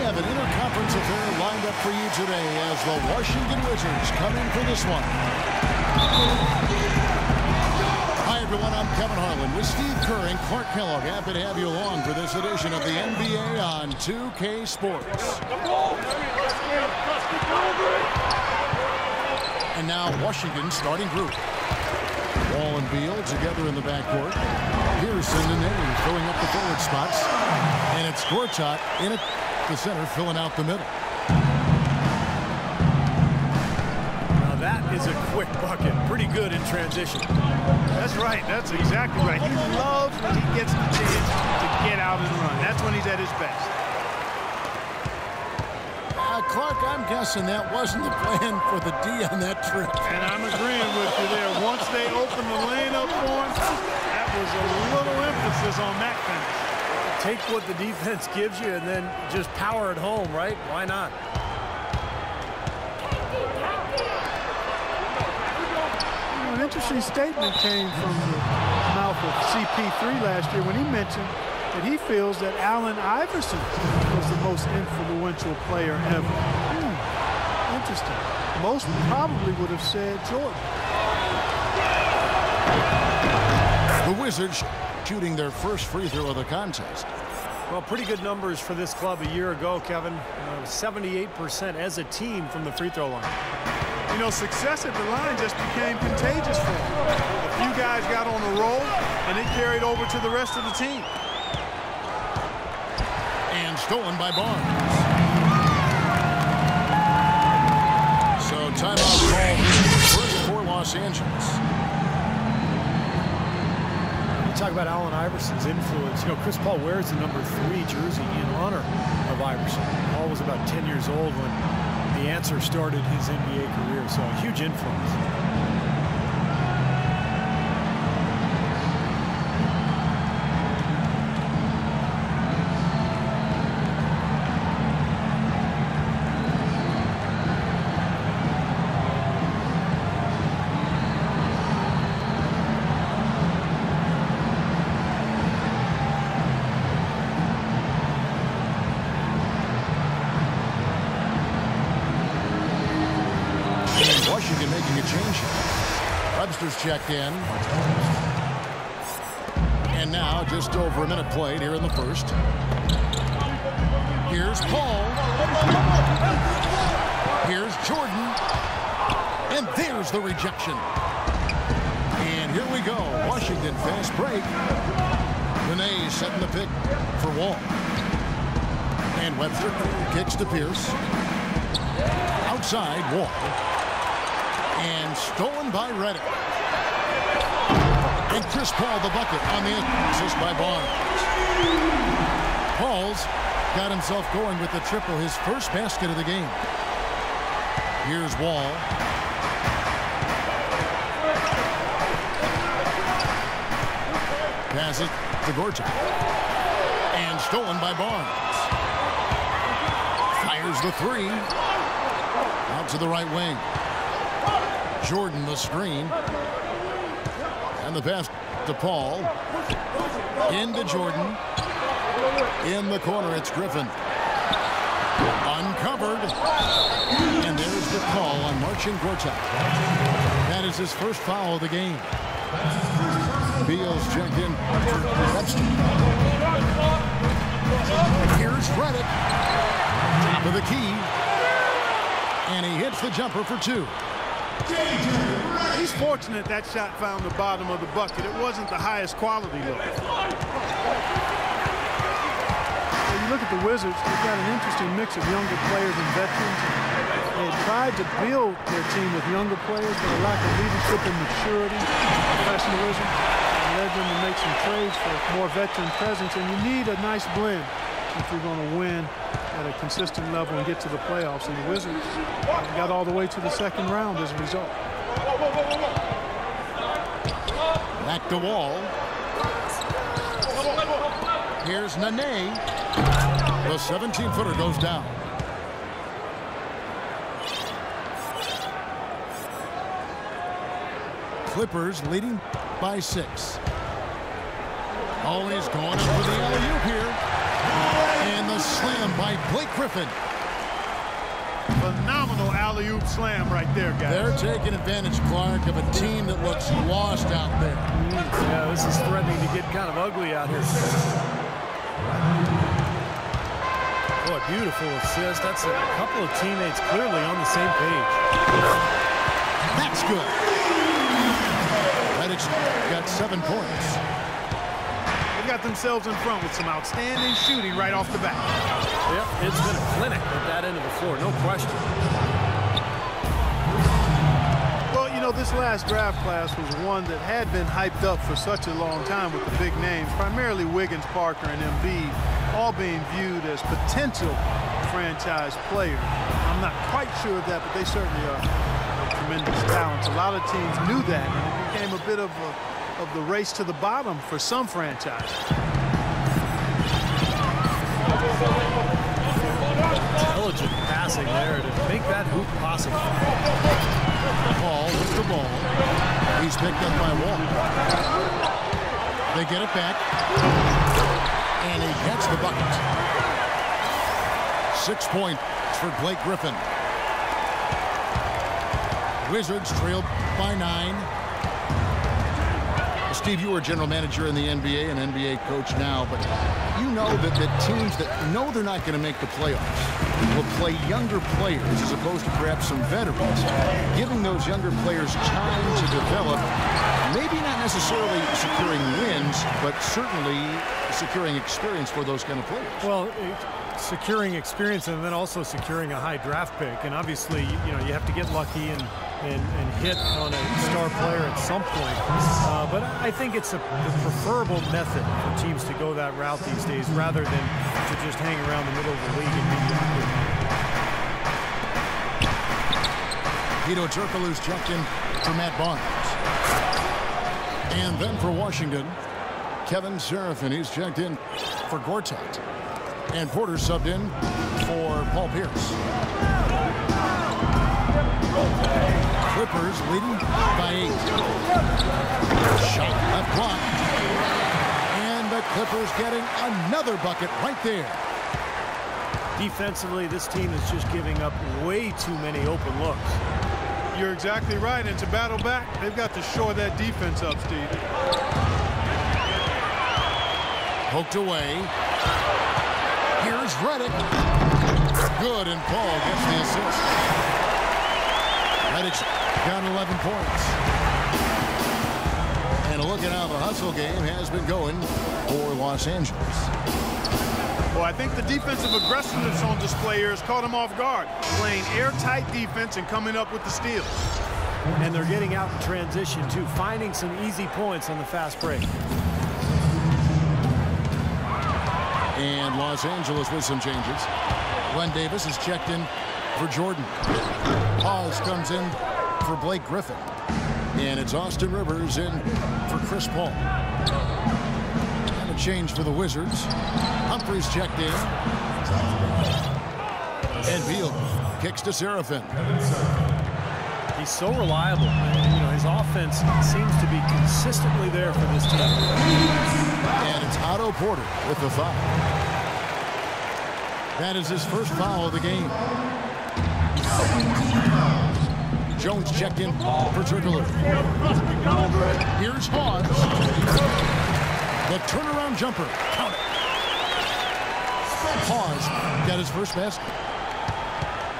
have an interconference affair lined up for you today as the Washington Wizards come in for this one. Hi, everyone. I'm Kevin Harlan with Steve Kerr and Clark Kellogg. Happy to have you along for this edition of the NBA on 2K Sports. And now Washington's starting group. Wall and Beal together in the backcourt. Pearson and Nene filling up the forward spots. And it's Gortat in at the center filling out the middle. Now that is a quick bucket. Pretty good in transition. That's right. That's exactly right. He loves when he gets the chance to get out and run. That's when he's at his best. Clark, I'm guessing that wasn't the plan for the D on that trip. And I'm agreeing with you there. Once they opened the lane up for him, that was a little emphasis on that finish. Take what the defense gives you and then just power it home, right? Why not? An interesting statement came from the mouth of CP3 last year when he mentioned that he feels that Allen Iverson was the most influential player ever. Interesting. Most probably would have said Jordan. The Wizards shooting their first free throw of the contest. Well, pretty good numbers for this club a year ago, Kevin. 78% as a team from the free throw line. You know, success at the line just became contagious for him. A few guys got on a roll, and it carried over to the rest of the team. And stolen by Barnes. So timeout called first for Los Angeles. Talk about Allen Iverson's influence. You know, Chris Paul wears the number 3 jersey in honor of Iverson. Paul was about 10 years old when the answer started his NBA career, so a huge influence. Washington making a change. Webster's checked in. And now just over a minute played here in the first. Here's Paul. Here's Jordan. And there's the rejection. And here we go. Washington fast break. Renee setting the pick for Wall. And Webster kicks to Pierce. Outside Wall. And stolen by Reddick. And Chris Paul the bucket on the assist by Barnes. Paul's got himself going with the triple, his first basket of the game. Here's Wall. Pass it to Gortat. And stolen by Barnes. Fires the 3. Out to the right wing. Jordan the screen. And the pass to Paul. Into Jordan. In the corner, it's Griffin. Uncovered. And there's the call on Marcin Gortat. That is his first foul of the game. Beal's checked in for Webster. Here's Reddick. Top of the key. And he hits the jumper for 2. He's fortunate that shot found the bottom of the bucket. It wasn't the highest quality look. When you look at the Wizards, they've got an interesting mix of younger players and veterans. They had tried to build their team with younger players, but a lack of leadership and maturity, professionalism, led them to make some trades for more veteran presence. And you need a nice blend if you're going to win at a consistent level and get to the playoffs. And the Wizards got all the way to the second round as a result. Back to Wall. Here's Nene. The 17-footer goes down. Clippers leading by 6. Always going up for the alley-oop here. And the slam by Blake Griffin. Phenomenal alley-oop slam right there, guys. They're taking advantage, Clark, of a team that looks lost out there. Yeah, this is threatening to get kind of ugly out here. Boy, beautiful assist. That's a couple of teammates clearly on the same page. That's good. Reddick's got 7 points. They got themselves in front with some outstanding shooting right off the bat. Yep, it's been a clinic at that end of the floor, no question. Well, you know, this last draft class was one that had been hyped up for such a long time with the big names, primarily Wiggins, Parker, and Embiid, all being viewed as potential franchise players. I'm not quite sure of that, but they certainly are tremendous talents. A lot of teams knew that, and it became a bit of the race to the bottom for some franchises. Intelligent passing there to make that hoop possible. Paul with the ball. He's picked up by Wall. They get it back. And he gets the bucket. 6 points for Blake Griffin. Wizards trailed by 9. Steve, you were general manager in the NBA and NBA coach now, but you know that teams that know they're not going to make the playoffs will play younger players as opposed to perhaps some veterans, giving those younger players time to develop, maybe not necessarily securing wins, but certainly securing experience for those kind of players. Well, securing experience and then also securing a high draft pick. And obviously, you know, you have to get lucky and hit on a star player at some point. But I think it's the preferable method for teams to go that route these days rather than to just hang around the middle of the league and be Guido Turkoglu's checked in for Matt Barnes. And then for Washington, Kevin Seraphin, he's checked in for Gortat. And Porter subbed in for Paul Pierce. Clippers leading by 8. Shot left block. And the Clippers getting another bucket right there. Defensively, this team is just giving up way too many open looks. You're exactly right, and to battle back, they've got to shore that defense up, Steve. Poked away. Here's Reddick. Good, and Paul gets the assist. Reddick's got 11 points. And a look at how the hustle game has been going for Los Angeles. Well, I think the defensive aggressiveness on display here has caught them off guard, playing airtight defense and coming up with the steals. And they're getting out in transition, too, finding some easy points on the fast break. And Los Angeles with some changes. Glenn Davis is checked in for Jordan. Pause comes in for Blake Griffin. And it's Austin Rivers in for Chris Paul. And a change for the Wizards. Humphries checked in. And Beal kicks to Seraphin. He's so reliable. You know, his offense seems to be consistently there for this team. And it's Otto Porter with the foul. That is his first foul of the game. Jones checked in for Turkoglu. Here's Hawes. The turnaround jumper. Count it. Hawes got his first basket.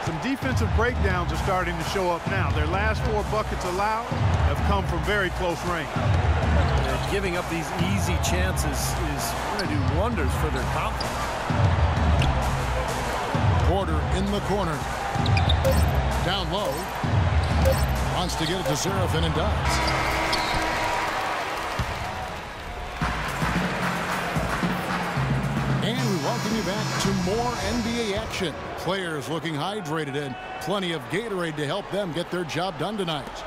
Some defensive breakdowns are starting to show up now. Their last 4 buckets allowed have come from very close range. And giving up these easy chances is going to do wonders for their confidence. Porter in the corner. Down low. Wants to get it to Seraphin and does. And we welcome you back to more NBA action. Players looking hydrated and plenty of Gatorade to help them get their job done tonight.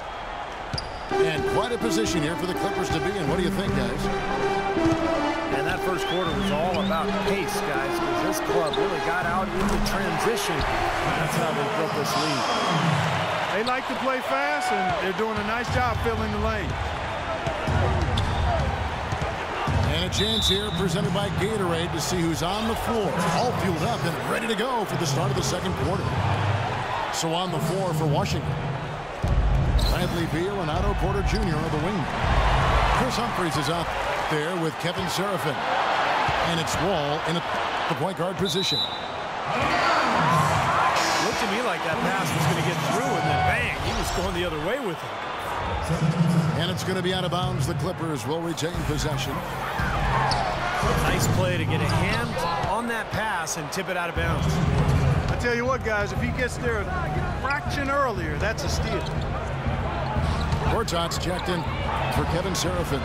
And quite a position here for the Clippers to be in. What do you think, guys? And that first quarter was all about pace, guys, because this club really got out into transition. That's how they built this lead. They like to play fast, and they're doing a nice job filling the lane. And a chance here presented by Gatorade to see who's on the floor. All fueled up and ready to go for the start of the second quarter. So on the floor for Washington, Bradley Beal and Otto Porter Jr. on the wing. Chris Humphries is out there with Kevin Seraphin. And it's Wall in the point guard position. Looked to me like that pass was going to get through, and then bang, he was going the other way with it. And it's going to be out of bounds. The Clippers will retain possession. Nice play to get a hand on that pass and tip it out of bounds. I tell you what, guys, if he gets there a fraction earlier, that's a steal. Gortat's checked in for Kevin Seraphin.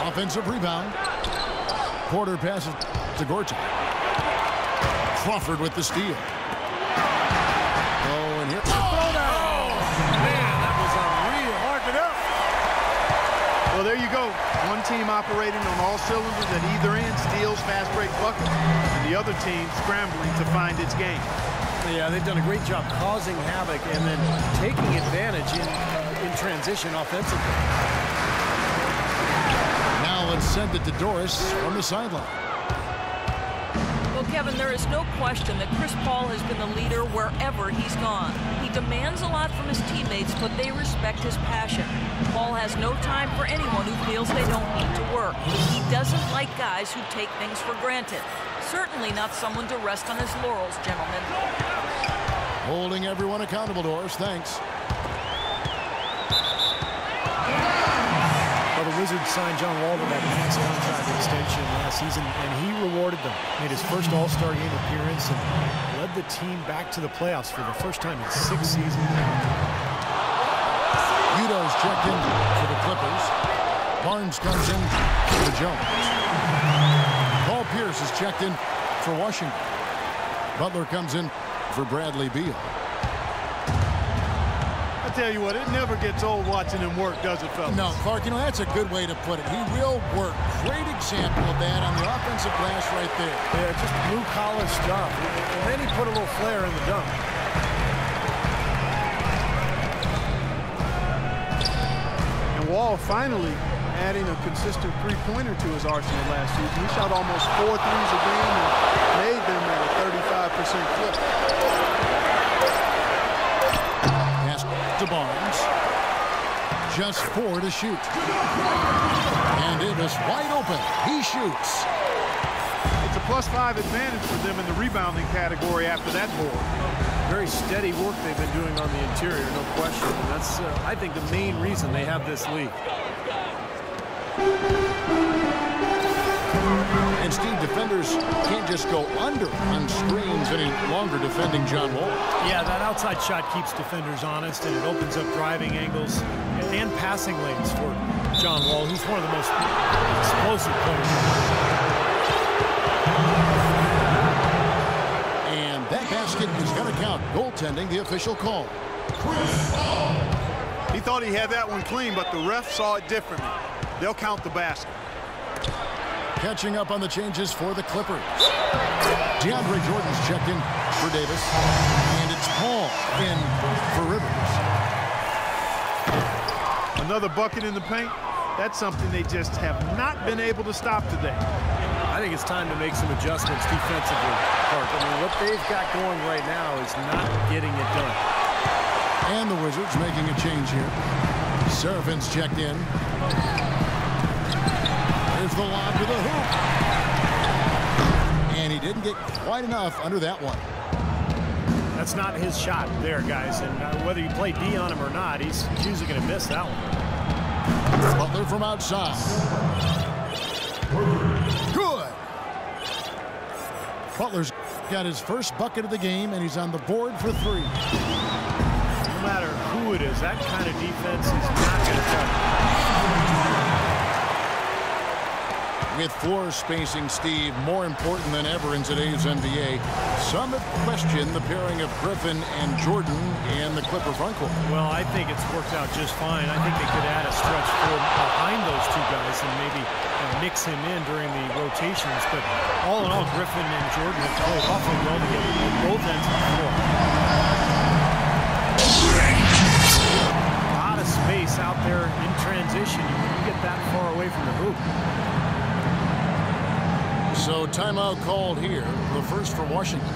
Offensive rebound. Porter passes to Gortat. Crawford with the steal. Oh, and here. Man, that was unreal. Mark it up. Well, there you go. One team operating on all cylinders at either end, steals, fast break buckets, and the other team scrambling to find its game. Yeah, they've done a great job causing havoc and then taking advantage in transition offensively. Now let's send it to Doris from the sideline. Well, Kevin, there is no question that Chris Paul has been the leader wherever he's gone. He demands a lot from his teammates, but they respect his passion. Paul has no time for anyone who feels they don't need to work. He doesn't like guys who take things for granted. Certainly not someone to rest on his laurels, gentlemen. Holding everyone accountable, Doris. Thanks. Well, the Wizards signed John Wall to that max contract extension last season, and he rewarded them. Made his first All-Star game appearance and led the team back to the playoffs for the first time in 6 seasons. Udo's checked in for the Clippers. Barnes comes in for Jones. Paul Pierce is checked in for Washington. Butler comes in for Bradley Beal. I tell you what, it never gets old watching him work, does it, fellas? No, Clark, you know, that's a good way to put it. He will work. Great example of that on the offensive glass right there. Yeah, just blue-collar stuff. And then he put a little flair in the dunk. And Wall finally adding a consistent three-pointer to his arsenal last season. He shot almost 4 threes a game and made them at a 35% clip. Pass to Barnes. Just 4 to shoot. And Davis wide open. He shoots. It's a +5 advantage for them in the rebounding category after that board. Very steady work they've been doing on the interior, no question. And that's, I think, the main reason they have this lead. And Steve, defenders can't just go under on screens any longer defending John Wall. Yeah, that outside shot keeps defenders honest, and it opens up driving angles and passing lanes for John Wall, who's one of the most explosive players. And that basket is going to count. Goaltending, the official call. He thought he had that one clean, but the ref saw it differently. They'll count the basket. Catching up on the changes for the Clippers. DeAndre Jordan's checked in for Davis. And it's Paul in for Rivers. Another bucket in the paint. That's something they just have not been able to stop today. I think it's time to make some adjustments defensively, Clark. I mean, what they've got going right now is not getting it done. And the Wizards making a change here. Seraphin's checked in. There's the lob to the hoop. And he didn't get quite enough under that one. That's not his shot there, guys. And whether you play D on him or not, he's usually going to miss that one. Butler from outside. Good. Butler's got his first bucket of the game, and he's on the board for 3. No matter who it is, that kind of defense is not going to cut it. With floor spacing, Steve, more important than ever in today's NBA. Some have questioned the pairing of Griffin and Jordan in the Clipper front court. Well, I think it's worked out just fine. I think they could add a stretch forward behind those two guys and maybe mix him in during the rotations. But all in all, Griffin and Jordan have played awfully well together on both ends of the floor. A lot of space out there in transition. You get from the hoop. So timeout called here, the first for Washington.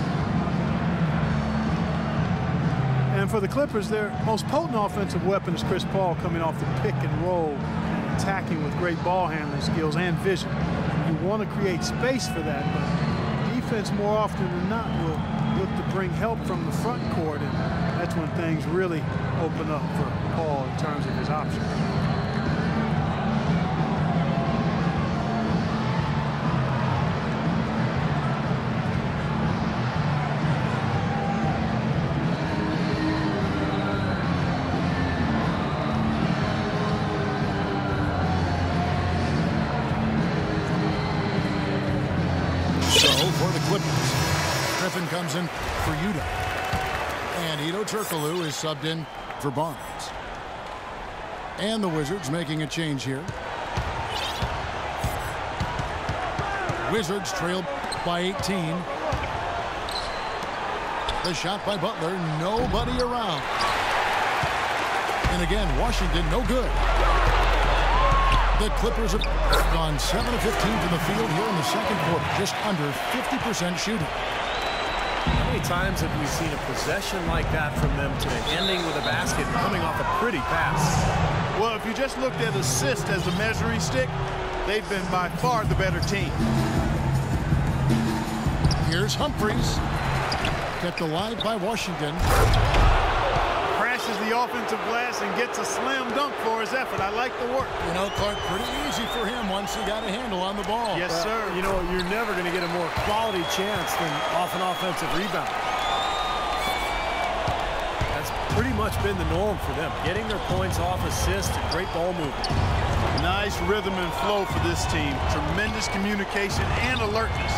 And for the Clippers, their most potent offensive weapon is Chris Paul, coming off the pick and roll, attacking with great ball handling skills and vision. You want to create space for that, but defense more often than not will look to bring help from the front court, and that's when things really open up for Paul in terms of his options. Griffin comes in for Udo. And Ito Turkoglu is subbed in for Barnes. And the Wizards making a change here. Wizards trail by 18. The shot by Butler, nobody around. And again, Washington no good. The Clippers have gone 7 of 15 from the field here in the second quarter, just under 50% shooting. How many times have we seen a possession like that from them today, ending with a basket coming off a pretty pass? Well, if you just looked at assist as the measuring stick, they've been by far the better team. Here's Humphries, kept alive by Washington. Crashes the offensive glass and gets a slam dunk for his effort. I like the work. You know, Clark, pretty easy for him once he got a handle on the ball. Yes, sir. You know, you're never going to get a more quality chance than off an offensive rebound. That's pretty much been the norm for them, getting their points off assists and great ball movement. Nice rhythm and flow for this team. Tremendous communication and alertness.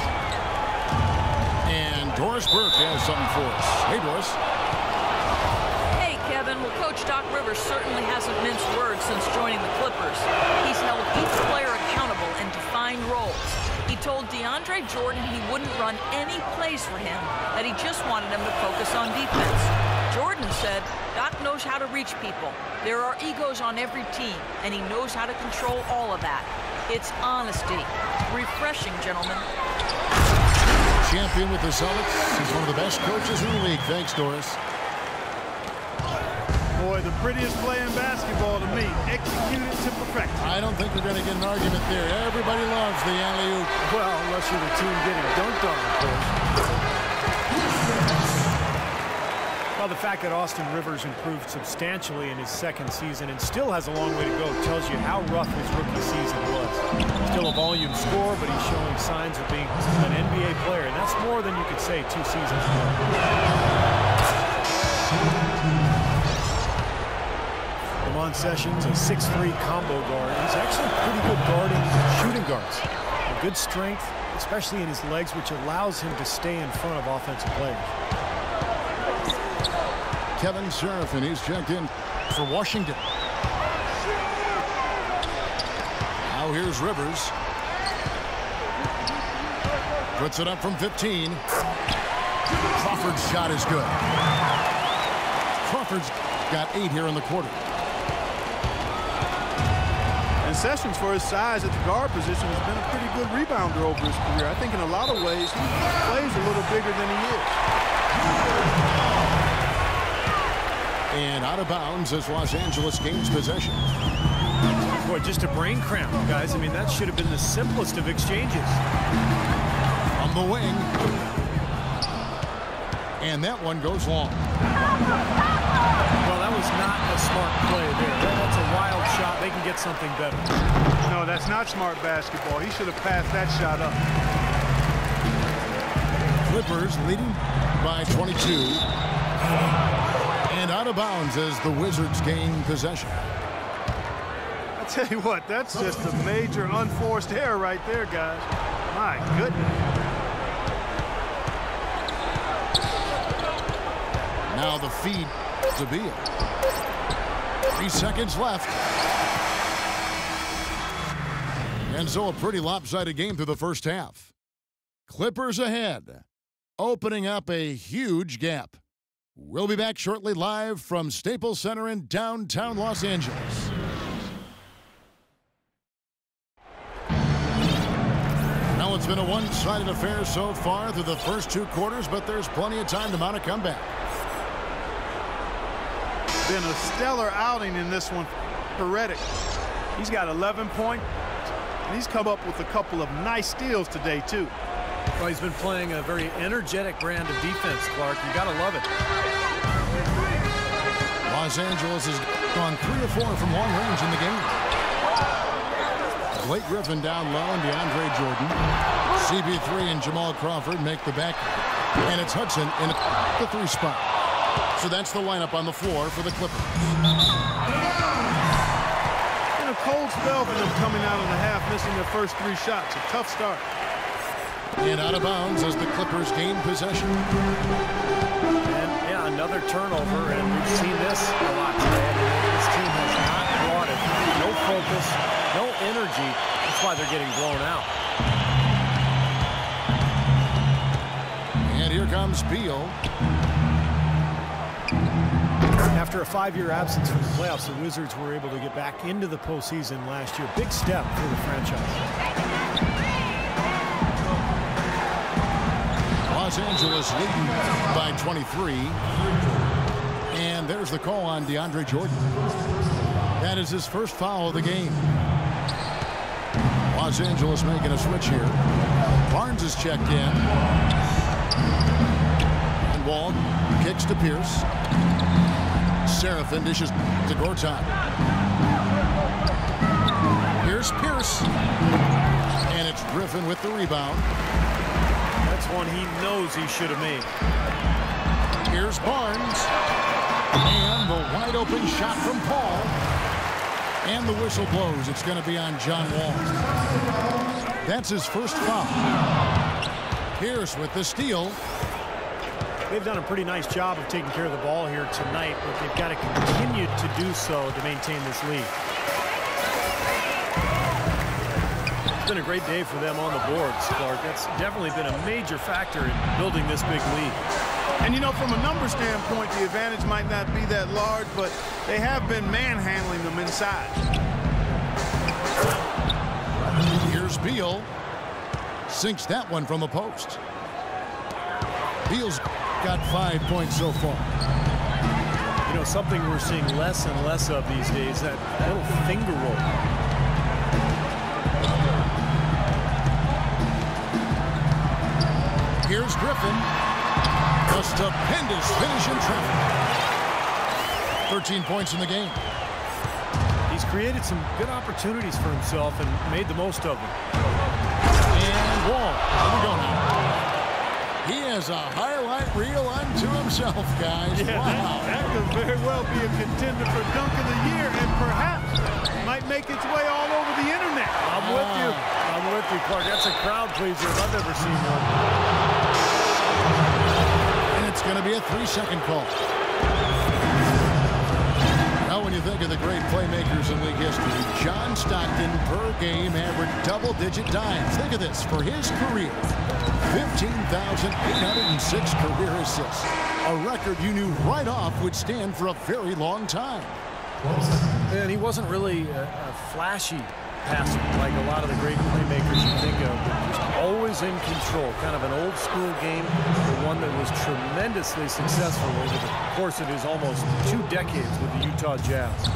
And Doris Burke has something for us. Hey, Doris. Well, Coach Doc Rivers certainly hasn't minced words since joining the Clippers. He's held each player accountable and defined roles. He told DeAndre Jordan he wouldn't run any plays for him, that he just wanted him to focus on defense. Jordan said Doc knows how to reach people. There are egos on every team, and he knows how to control all of that. It's honesty. Refreshing, gentlemen. Champion with the Celtics. He's one of the best coaches in the league. Thanks, Doris. Boy, the prettiest play in basketball to me. Executed to perfection. I don't think we're going to get an argument there. Everybody loves the alley-oop. Well, unless you're the team getting dunked on, of course. Well, the fact that Austin Rivers improved substantially in his second season and still has a long way to go tells you how rough his rookie season was. Still a volume scorer, but he's showing signs of being an NBA player, and that's more than you could say 2 seasons ago. Lamont Sessions, a 6'3" combo guard. He's actually pretty good guarding shooting guards. A good strength, especially in his legs, which allows him to stay in front of offensive players. Kevin Serafin, he's checked in for Washington. Now here's Rivers. Puts it up from 15. Crawford's shot is good. Crawford's got 8 here in the quarter. And Sessions, for his size at the guard position, has been a pretty good rebounder over his career. I think in a lot of ways he plays a little bigger than he is. And out of bounds as Los Angeles gains possession. Boy, just a brain cramp, guys. I mean, that should have been the simplest of exchanges. From the wing. And that one goes long. Well, that was not a smart play there. That's a wild shot. They can get something better. No, that's not smart basketball. He should have passed that shot up. Clippers leading by 22. And out of bounds as the Wizards gain possession. I tell you what, that's just a major unforced error right there, guys. My goodness. Now the feed to Beal. 3 seconds left. And so a pretty lopsided game through the first half. Clippers ahead, opening up a huge gap. We'll be back shortly live from Staples Center in downtown Los Angeles. It's been a one-sided affair so far through the first 2 quarters, but there's plenty of time to mount a comeback. Been a stellar outing in this one for Reddick. He's got 11 points, and he's come up with a couple of nice steals today, too. Well, he's been playing a very energetic brand of defense, Clark. You got to love it. Los Angeles has gone 3 of 4 from long range in the game. Blake Griffin down low and DeAndre Jordan. CB3 and Jamal Crawford make the back. And it's Hudson in the 3 spot. So that's the lineup on the floor for the Clippers. In a cold spell for them coming out in the half, missing their first 3 shots. A tough start. And out of bounds as the Clippers gain possession. And yeah, another turnover, and we've seen this a lot today. This team has not brought it. No focus, no energy. That's why they're getting blown out. And here comes Beal. After a 5-year absence from the playoffs, the Wizards were able to get back into the postseason last year. Big step for the franchise. Los Angeles leading by 23. And there's the call on DeAndre Jordan. That is his first foul of the game. Los Angeles making a switch here. Barnes is checked in. And Wall kicks to Pierce. Seraphin dishes to Gortat. Here's Pierce. And it's Griffin with the rebound. That's one he knows he should have made. Here's Barnes. And the wide open shot from Paul. And the whistle blows. It's going to be on John Wall. That's his first foul. Pierce with the steal. They've done a pretty nice job of taking care of the ball here tonight, but they've got to continue to do so to maintain this lead. It's been a great day for them on the boards, Clark. That's definitely been a major factor in building this big lead. And, you know, from a number standpoint, the advantage might not be that large, but they have been manhandling them inside. Here's Beal. Sinks that one from the post. Beal's got 5 points so far. You know, something we're seeing less and less of these days, that little finger roll. Here's Griffin. A stupendous finish in traffic. 13 points in the game. He's created some good opportunities for himself and made the most of them. And Wall. Here we go now. He has a highlight reel unto himself, guys. Yeah, wow. that could very well be a contender for Dunk of the Year, and perhaps might make its way all over the internet. I'm with you. I'm with you, Clark. That's a crowd pleaser if I've ever seen one. And it's going to be a 3-second call. Now, when you think of the great playmakers in league history, John Stockton per game averaged double-digit dimes. Think of this. For his career, 15,806 career assists. A record you knew right off would stand for a very long time. And he wasn't really a flashy passer like a lot of the great playmakers you think of, but just always in control. Kind of an old school game, but one that was tremendously successful over the course of his almost 2 decades with the Utah Jazz.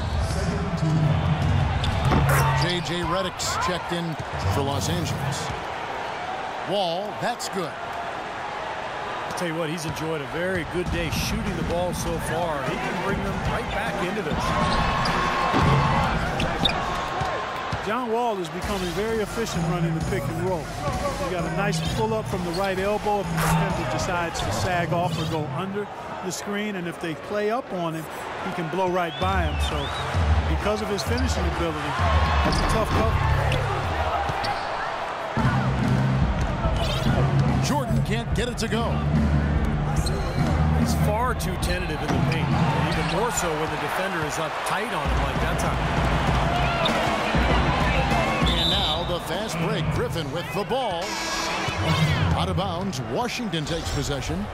J.J. Redick's checked in for Los Angeles. Wall, that's good. I'll tell you what, he's enjoyed a very good day shooting the ball so far. He can bring them right back into this. John Wall is becoming very efficient running the pick and roll. He got a nice pull-up from the right elbow if the defender decides to sag off or go under the screen, and if they play up on him, he can blow right by him. So because of his finishing ability, that's a tough cover. Jordan can't get it to go. He's far too tentative in the paint, and even more so when the defender is up tight on him like that time. And now the fast break. Griffin with the ball. Out of bounds. Washington takes possession.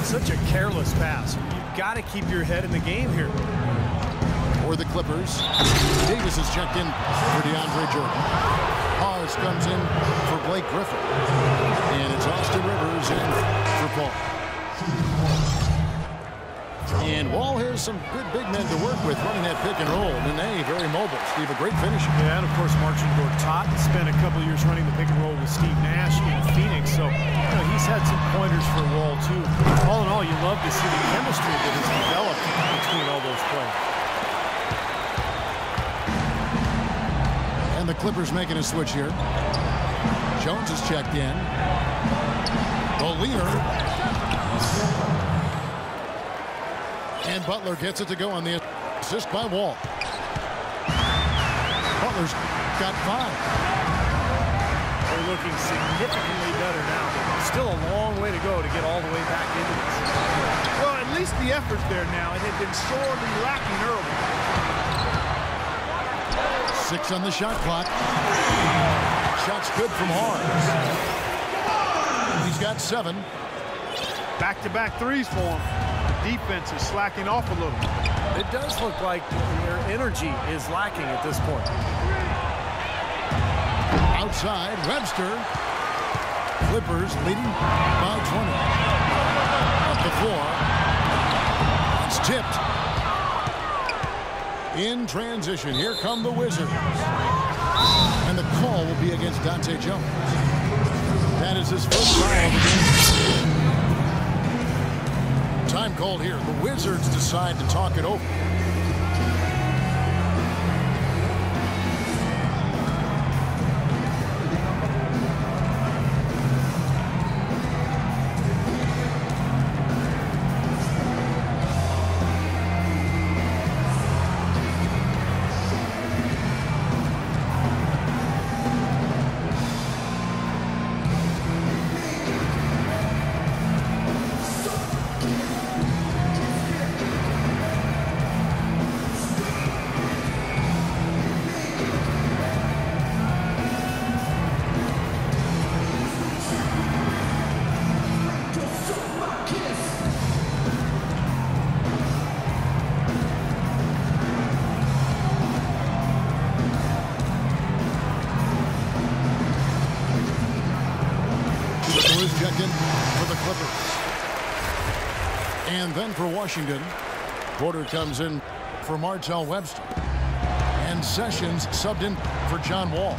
Such a careless pass. You've got to keep your head in the game here. For the Clippers, Davis is checked in for DeAndre Jordan. Hawes comes in for Blake Griffin. And it's Austin Rivers in for Paul. And Wall has some good big men to work with running that pick and roll. Nene, very mobile. Steve, a great finisher. Yeah, and of course, Marcin Gortat spent a couple years running the pick and roll with Steve Nash in Phoenix. So, he's had some pointers for Wall, too. All in all, you love to see the chemistry that has developed between all those players. And the Clippers making a switch here. Jones is checked in. The leader. And Butler gets it to go on the assist by Wall. Butler's got 5. They're looking significantly better now, but still a long way to go to get all the way back into this. Well, at least the effort's there now. It had been sorely lacking early. 6 on the shot clock. Shot's good from Hawes. He's got 7. Back-to-back threes for him. Defense is slacking off a little. It does look like their energy is lacking at this point. Outside, Webster. Clippers leading by 20. Up the floor. It's tipped. In transition, here come the Wizards. And the call will be against Dante Jones. That is his first foul of the game. Time called here. The Wizards decide to talk it over. Checked in for the Clippers. And then for Washington, Porter comes in for Martell Webster. And Sessions subbed in for John Wall.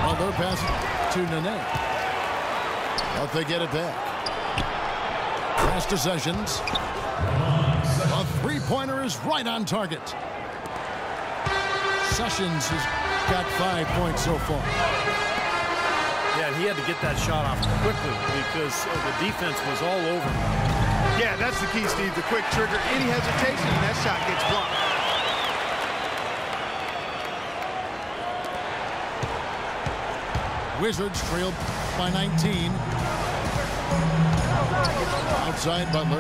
Well, they're passing to Nene. But they get it back. Pass to Sessions. A three-pointer is right on target. Sessions has got 5 points so far. Yeah, he had to get that shot off quickly because the defense was all over him. Yeah, that's the key, Steve. The quick trigger. Any hesitation, and that shot gets blocked. Wizards trailed by 19. Outside Butler.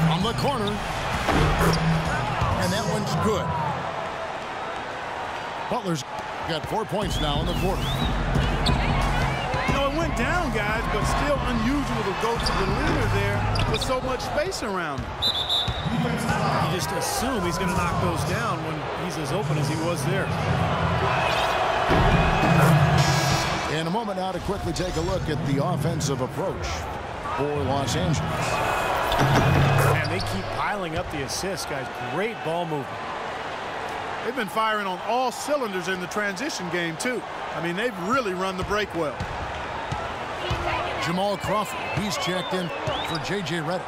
From the corner. And that one's good. Butler's got 4 points now in the quarter. It went down, guys, but still unusual to go to the leader there with so much space around him. You just assume he's going to knock those down when he's as open as he was there. In a moment now to quickly take a look at the offensive approach for Los Angeles. Man, they keep piling up the assists, guys. Great ball movement. They've been firing on all cylinders in the transition game, too. I mean, they've really run the break well. Jamal Crawford, he's checked in for J.J. Redick.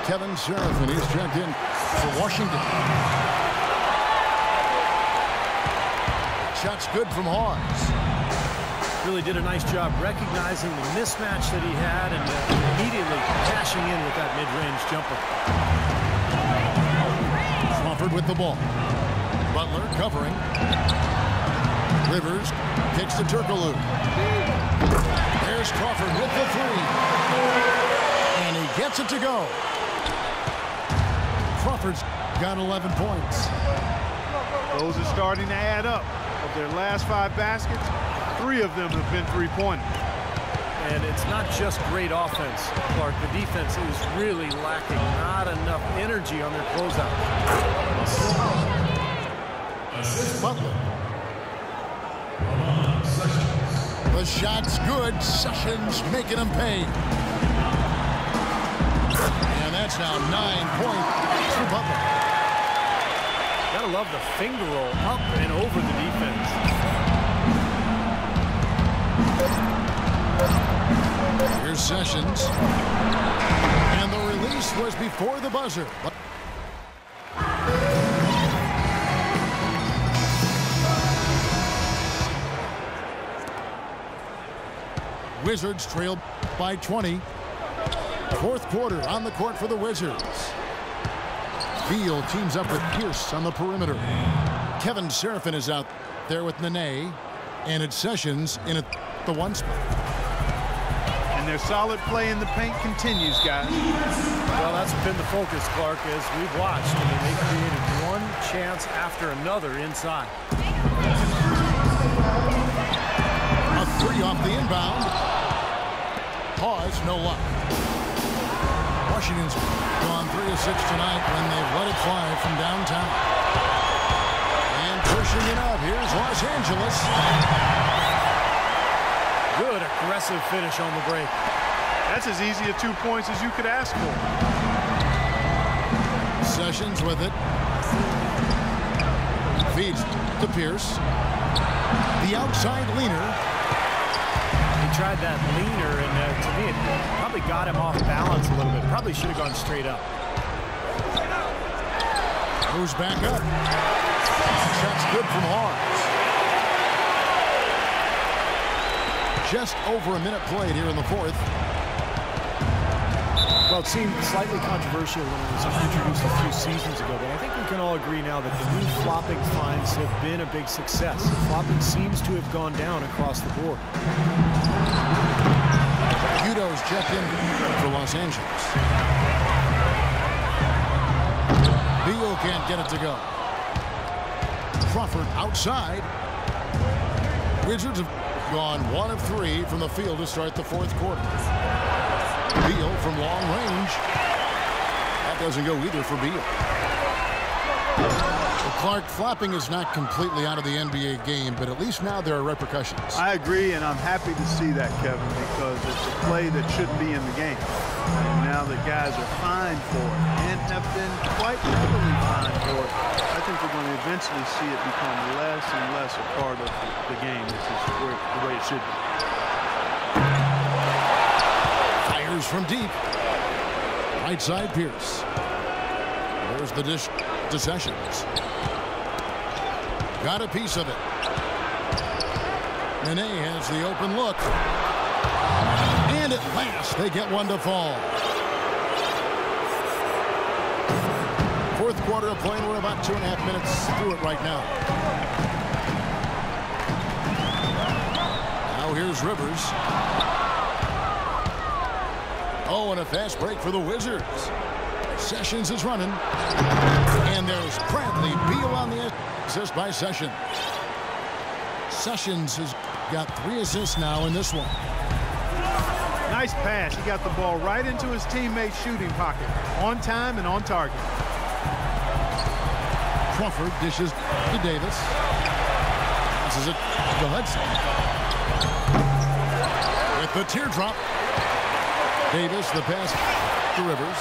Kevin Seraphin, he's checked in for Washington. Shot's good from Hawes. Really did a nice job recognizing the mismatch that he had and immediately cashing in with that mid-range jumper. Crawford with the ball. Butler covering. Rivers kicks to Turkoglu. There's Crawford with the three. And he gets it to go. Crawford's got 11 points. Those are starting to add up. Of their last 5 baskets, 3 of them have been three-pointers. And it's not just great offense, Clark. The defense is really lacking. Not enough energy on their closeout. Butler. The shot's good. Sessions making him pay. And that's now 9 points for Butler. Gotta love the finger roll up and over the defense. Here's Sessions. And the release was before the buzzer. Wizards trail by 20. Fourth quarter on the court for the Wizards. Beal teams up with Pierce on the perimeter. Kevin Seraphin is out there with Nene. And it's Sessions in the one spot. And their solid play in the paint continues, guys. Well, that's been the focus, Clark, as we've watched. I mean, they created one chance after another inside. A three off the inbound. Pause, no luck. Washington's gone 3 of 6 tonight when they've let it fly from downtown. And pushing it up, here's Los Angeles. Good aggressive finish on the break. That's as easy a 2 points as you could ask for. Sessions with it. Feeds to Pierce. The outside leaner. He tried that leaner, and to me, it probably got him off balance a little bit. Probably should have gone straight up. Moves back up. Shot's good from Hawes. Just over a minute played here in the fourth. Well, it seemed slightly controversial when it was introduced a few seasons ago, but I think we can all agree now that the new flopping finds have been a big success. Flopping seems to have gone down across the board. Udo's checked in for Los Angeles. Beal can't get it to go. Crawford outside. Wizards have gone 1 of 3 from the field to start the fourth quarter. Beal from long range. That doesn't go either for Beal. Well, Clark, flopping is not completely out of the NBA game, but at least now there are repercussions. I agree, and I'm happy to see that, Kevin, because it's a play that shouldn't be in the game. And now the guys are fined for it and have been quite heavily fined for it. I think we're going to eventually see it become less and less a part of the game. This is the way it should be. Fires from deep. Right side Pierce. There's the dish to Sessions. Got a piece of it. Nene has the open look. And at last they get one to fall. Fourth quarter of play, and we're about 2.5 minutes through it right now. Now here's Rivers. Oh, and a fast break for the Wizards. Sessions is running. And there's Bradley Beal on the assist by Sessions. Sessions has got 3 assists now in this one. Nice pass. He got the ball right into his teammate's shooting pocket. On time and on target. Crawford dishes to Davis. This is it to Hudson. With the teardrop. Davis, the pass to Rivers.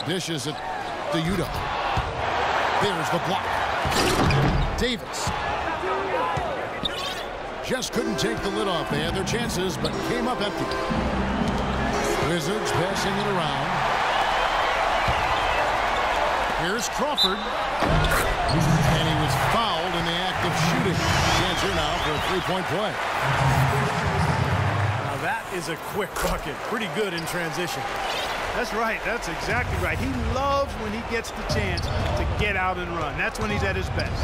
Dishes it to Udo. There's the block. Davis. Just couldn't take the lid off. They had their chances, but came up empty. Wizards passing it around. Here's Crawford. And he was fouled in the act of shooting. Chance here now for a 3-point play. Now that is a quick bucket. Pretty good in transition. That's right. That's exactly right. He loves when he gets the chance to get out and run. That's when he's at his best.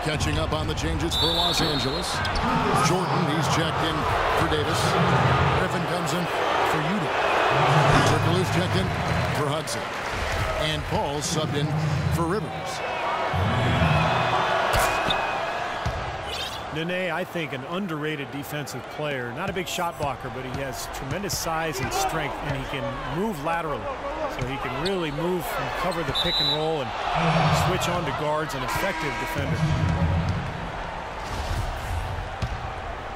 Catching up on the changes for Los Angeles. Jordan, he's checked in for Davis. Griffin comes in for Udo. Turkoglu's checked in for Hudson. And Paul subbed in for Rivers. Nene, I think, an underrated defensive player. Not a big shot blocker, but he has tremendous size and strength, and he can move laterally. So he can really move and cover the pick and roll and switch on to guards, an effective defender.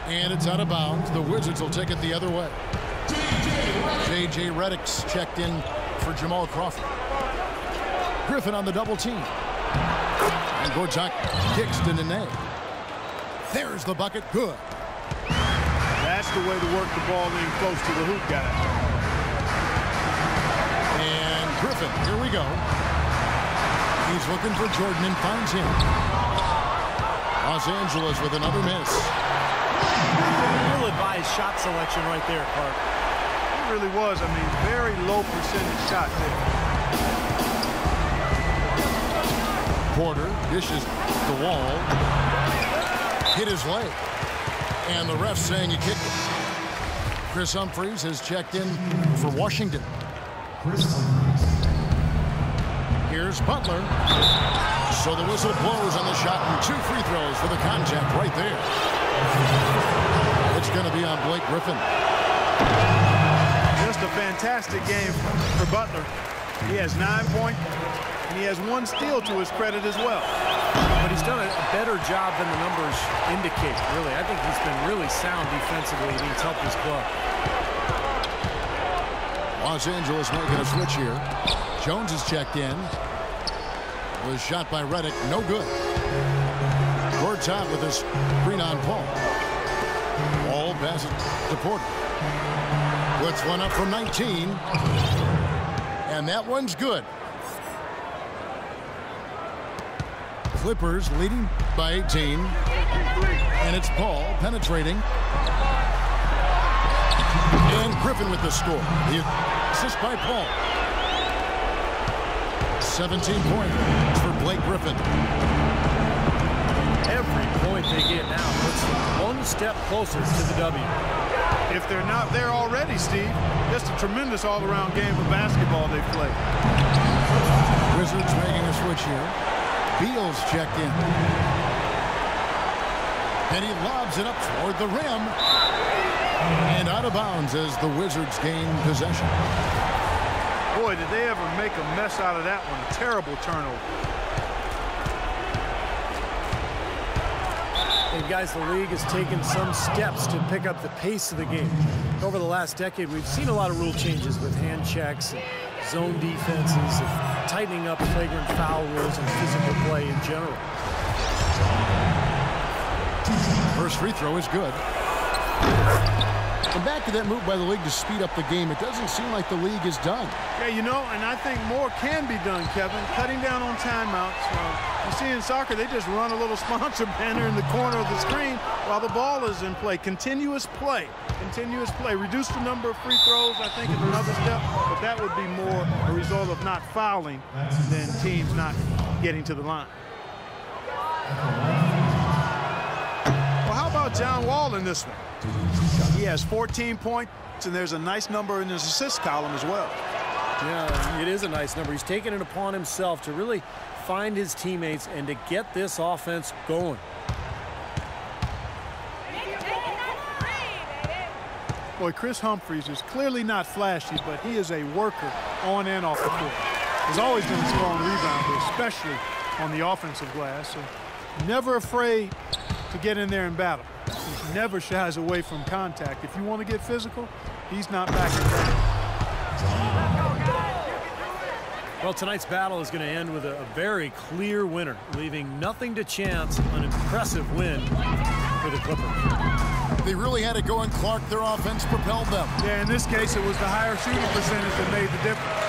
And it's out of bounds. The Wizards will take it the other way. J.J. Redick's checked in for Jamal Crawford. Griffin on the double team. And Gortat kicks to Nene. There's the bucket. Good. That's the way to work the ball in close to the hoop guy. And Griffin, here we go. He's looking for Jordan and finds him. Los Angeles with another miss. Ill-advised shot selection right there, Clark. It really was. I mean, very low percentage shot there. Porter dishes the wall. Hit his leg. And the ref saying he kicked it. Chris Humphries has checked in for Washington. Here's Butler. So the whistle blows on the shot and 2 free throws for the contact right there. It's going to be on Blake Griffin. Just a fantastic game for Butler. He has 9 points, and he has 1 steal to his credit as well. But he's done a better job than the numbers indicate, really. I think he's been really sound defensively, and he's helped his club. Los Angeles making a switch here. Jones is checked in. Was shot by Redick. No good. Gortat with his screen on Paul. Ball passes to Porter. Puts one up from 19. And that one's good. Clippers leading by 18. And it's Paul penetrating. And Griffin with the score. The assist by Paul. 17 points for Blake Griffin. Every point they get now puts them 1 step closer to the W. If they're not there already, Steve, just a tremendous all-around game of basketball they've played. Wizards making a switch here. Beal's checked in. And he lobs it up toward the rim. And out of bounds as the Wizards gain possession. Boy, did they ever make a mess out of that one. A terrible turnover. And guys, the league has taken some steps to pick up the pace of the game. Over the last decade, we've seen a lot of rule changes with hand checks, and zone defenses, and tightening up flagrant foul rules and physical play in general. First free throw is good. And back to that move by the league to speed up the game. It doesn't seem like the league is done. Yeah, you know, and I think more can be done, Kevin. Cutting down on timeouts. You see in soccer, they just run a little sponsor banner in the corner of the screen while the ball is in play. Continuous play. Continuous play. Reduce the number of free throws, I think, is another step. But that would be more a result of not fouling than teams not getting to the line. Well, how about John Wall in this one? He has 14 points, and there's a nice number in his assist column as well. Yeah, it is a nice number. He's taken it upon himself to really find his teammates and to get this offense going. Boy, Chris Humphries is clearly not flashy, but he is a worker on and off the court. He's always been a strong rebounder, especially on the offensive glass. So never afraid to get in there and battle. He never shies away from contact. If you want to get physical, he's not backing down. Well, tonight's battle is going to end with a very clear winner, leaving nothing to chance. An impressive win for the Clippers. They really had it going, Clark. Their offense propelled them. Yeah, in this case, it was the higher shooting percentage that made the difference.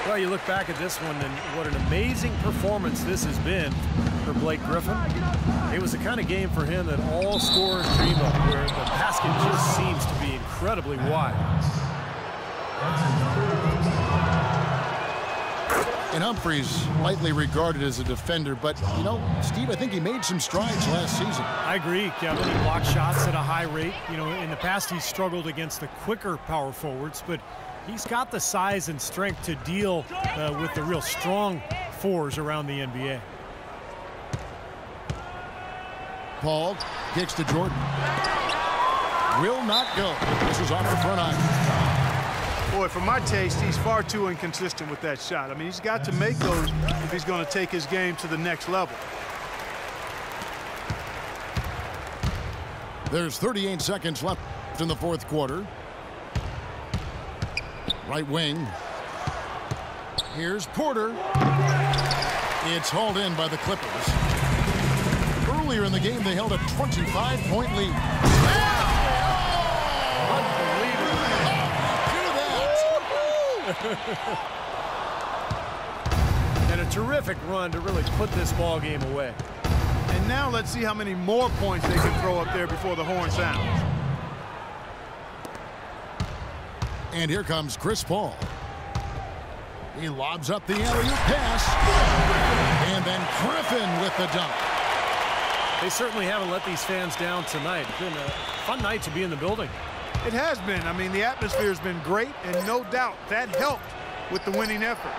Well, you look back at this one, and what an amazing performance this has been for Blake Griffin. It was the kind of game for him that all scorers dream of, where the basket just seems to be incredibly wide. And Humphries, lightly regarded as a defender, but, you know, Steve, I think he made some strides last season. I agree, Kevin. He blocked shots at a high rate. You know, in the past, he struggled against the quicker power forwards, but he's got the size and strength to deal with the real strong fours around the NBA. Paul kicks to Jordan. Will not go. This is off the front iron. Boy, boy, for my taste, he's far too inconsistent with that shot. I mean, he's got to make those if he's going to take his game to the next level. There's 38 seconds left in the fourth quarter. Right wing. Here's Porter. It's hauled in by the Clippers. Earlier in the game, they held a 25-point lead. And a terrific run to really put this ball game away. And now let's see how many more points they can throw up there before the horn sounds. And here comes Chris Paul. He lobs up the alley-oop pass. And then Griffin with the dunk. They certainly haven't let these fans down tonight. It's been a fun night to be in the building. It has been. I mean, the atmosphere has been great, and no doubt that helped with the winning effort.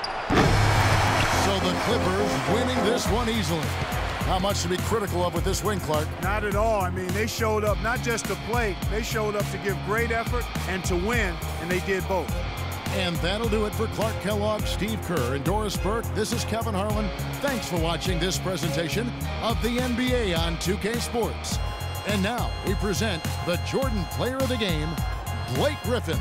So the Clippers winning this one easily. Not much to be critical of with this win, Clark. Not at all. I mean, they showed up not just to play, they showed up to give great effort and to win, and they did both. And that'll do it for Clark Kellogg, Steve Kerr, and Doris Burke. This is Kevin Harlan. Thanks for watching this presentation of the NBA on 2K Sports. And now we present the Jordan Player of the Game, Blake Griffin.